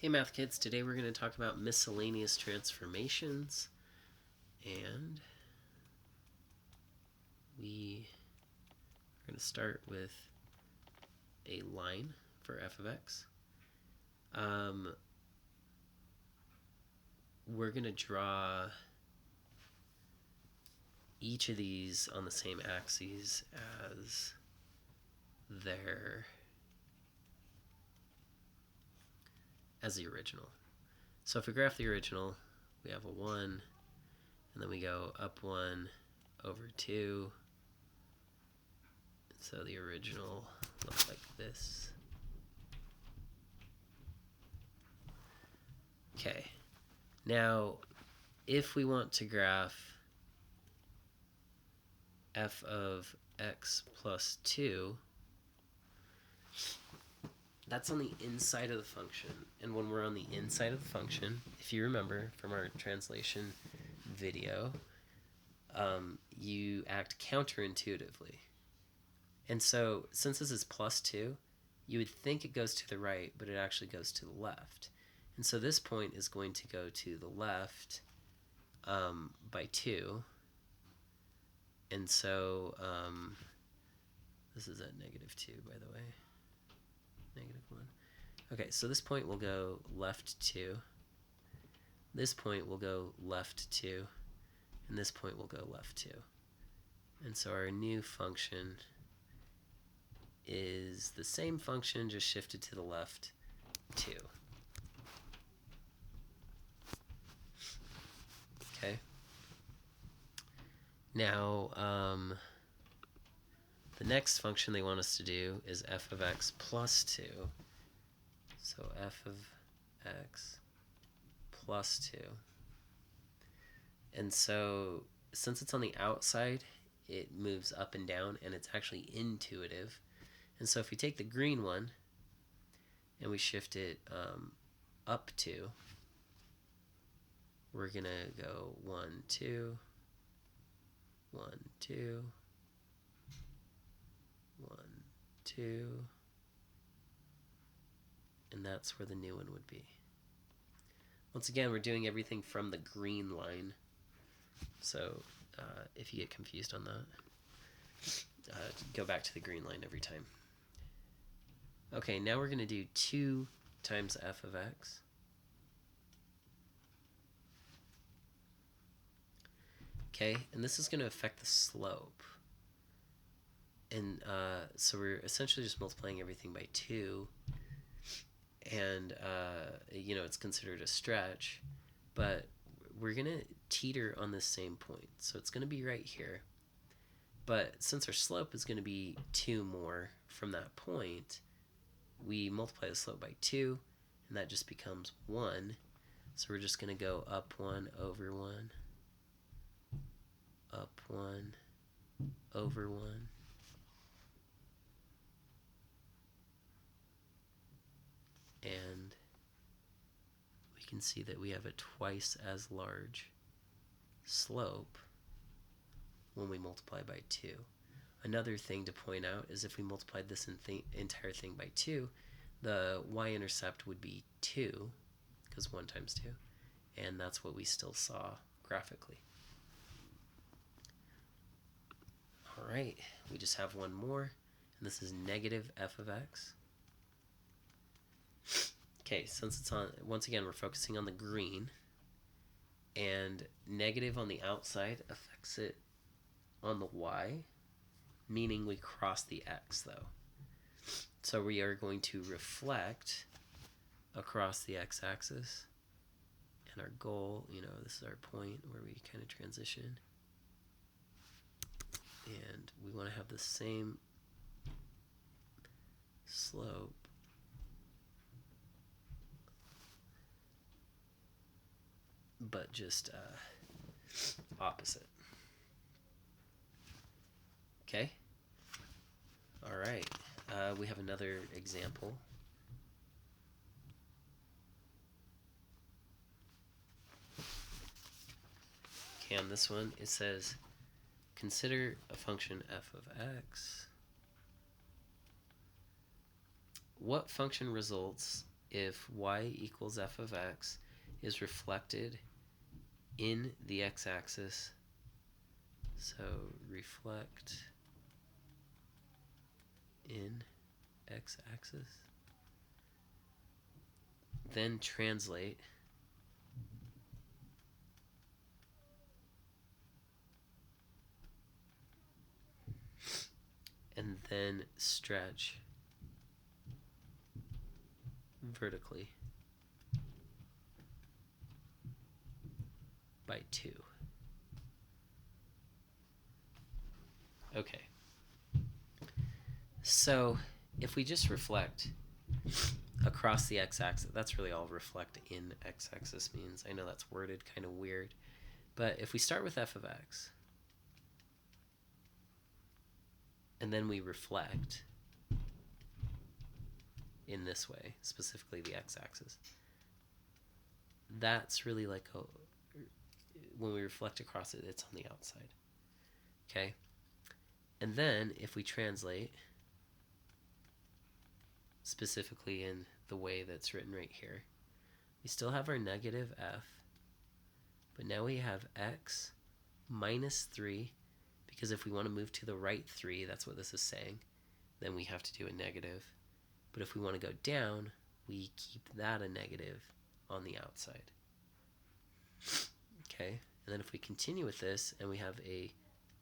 Hey Math Kids, today we're going to talk about miscellaneous transformations, and we are going to start with a line for f of x. We're going to draw each of these on the same axes as the original. So if we graph the original, we have a 1, and then we go up 1 over 2. So the original looks like this. Okay, now if we want to graph f of x plus 2, that's on the inside of the function. And when we're on the inside of the function, if you remember from our translation video, you act counterintuitively. And so since this is plus 2, you would think it goes to the right, but it actually goes to the left. And so this point is going to go to the left by 2. And so this is at -2, by the way. -1. Okay, so this point will go left 2. This point will go left 2. And this point will go left 2. And so our new function is the same function, just shifted to the left 2. Okay. Now, the next function they want us to do is f of x plus 2. So f of x plus 2. And so since it's on the outside, it moves up and down, and it's actually intuitive. And so if we take the green one and we shift it up 2, we're going to go 1, 2, 1, 2, 1, 2, and that's where the new one would be. Once again, we're doing everything from the green line, so if you get confused on that, go back to the green line every time. Okay, now we're going to do 2 times f of x. Okay, and this is going to affect the slope. And so we're essentially just multiplying everything by 2. And, it's considered a stretch. But we're going to teeter on this same point. So it's going to be right here. But since our slope is going to be 2 more from that point, we multiply the slope by 2. And that just becomes 1. So we're just going to go up 1 over 1. Up 1 over 1. And we can see that we have a twice as large slope when we multiply by 2. Another thing to point out is if we multiplied this entire thing by 2, the y-intercept would be 2, because 1 times 2, and that's what we still saw graphically. All right, we just have one more, and this is negative f of x. Okay, since it's on, once again, we're focusing on the green, and negative on the outside affects it on the y, meaning we cross the x, though. So we are going to reflect across the x-axis, and our goal, this is our point where we kind of transition, and we want to have the same slope but just opposite. Okay? All right. We have another example. Okay, on this one, it says, consider a function f of x. What function results if y equals f of x is reflected in the x-axis. So reflect in x-axis, then translate and then stretch vertically by 2. Okay. So if we just reflect across the x-axis, that's really all reflect in x-axis means. I know that's worded kind of weird, but if we start with f of x and then we reflect in this way, specifically the x-axis, that's really like when we reflect across it, it's on the outside. Okay? And then if we translate specifically in the way that's written right here, we still have our negative f, but now we have x minus 3, because if we want to move to the right 3, that's what this is saying, then we have to do a negative. But if we want to go down, we keep that a negative on the outside. Okay, and then if we continue with this and we have a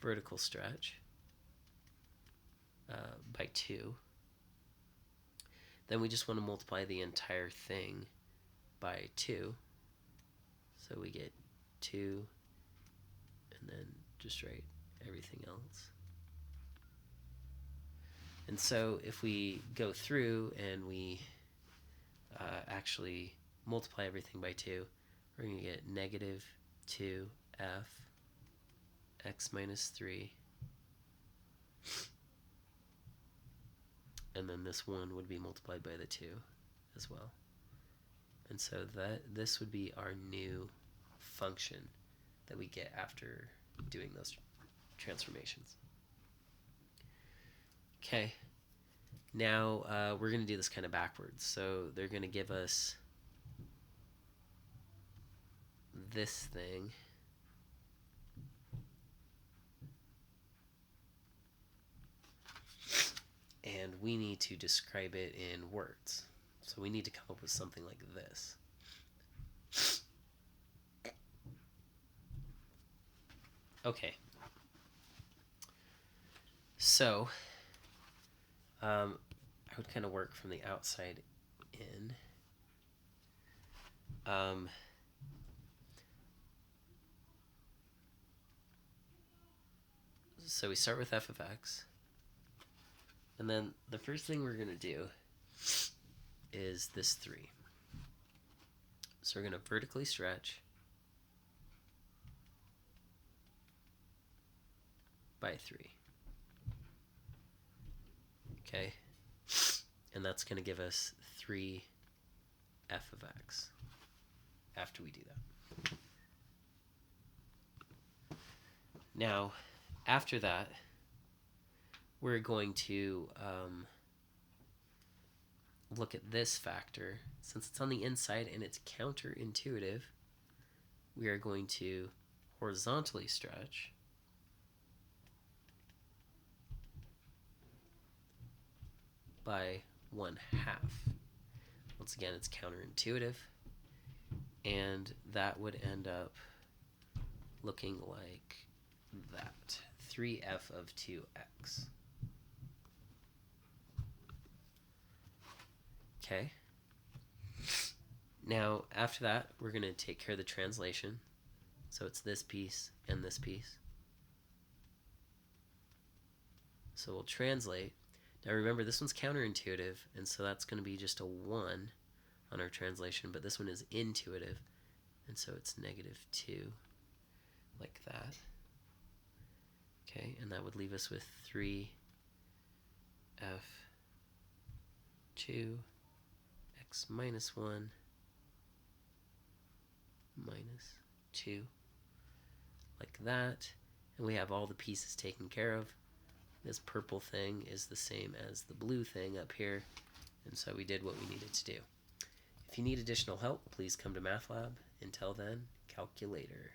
vertical stretch by 2, then we just want to multiply the entire thing by 2. So we get 2, and then just write everything else. And so if we go through and we actually multiply everything by 2, we're going to get negative 2f x minus 3, and then this 1 would be multiplied by the 2 as well. And so this would be our new function that we get after doing those transformations. Okay, now we're going to do this kind of backwards. So they're going to give us this thing. And we need to describe it in words. So we need to come up with something like this. Okay. So I would kind of work from the outside in. So we start with f of x. And then the first thing we're going to do is this 3. So we're going to vertically stretch by 3. Okay? And that's going to give us 3 f of x after we do that. Now, after that, we're going to look at this factor. Since it's on the inside and it's counterintuitive, we are going to horizontally stretch by 1/2. Once again, it's counterintuitive, and that would end up looking like that. 3f of 2x. Okay. Now, after that, we're going to take care of the translation. So it's this piece and this piece. So we'll translate. Now remember, this one's counterintuitive, and so that's going to be just a 1 on our translation, but this one is intuitive, and so it's -2, like that. Okay, and that would leave us with 3f 2 x minus 1 minus 2, like that. And we have all the pieces taken care of. This purple thing is the same as the blue thing up here, and so we did what we needed to do. If you need additional help, please come to Math Lab. Until then, calculator.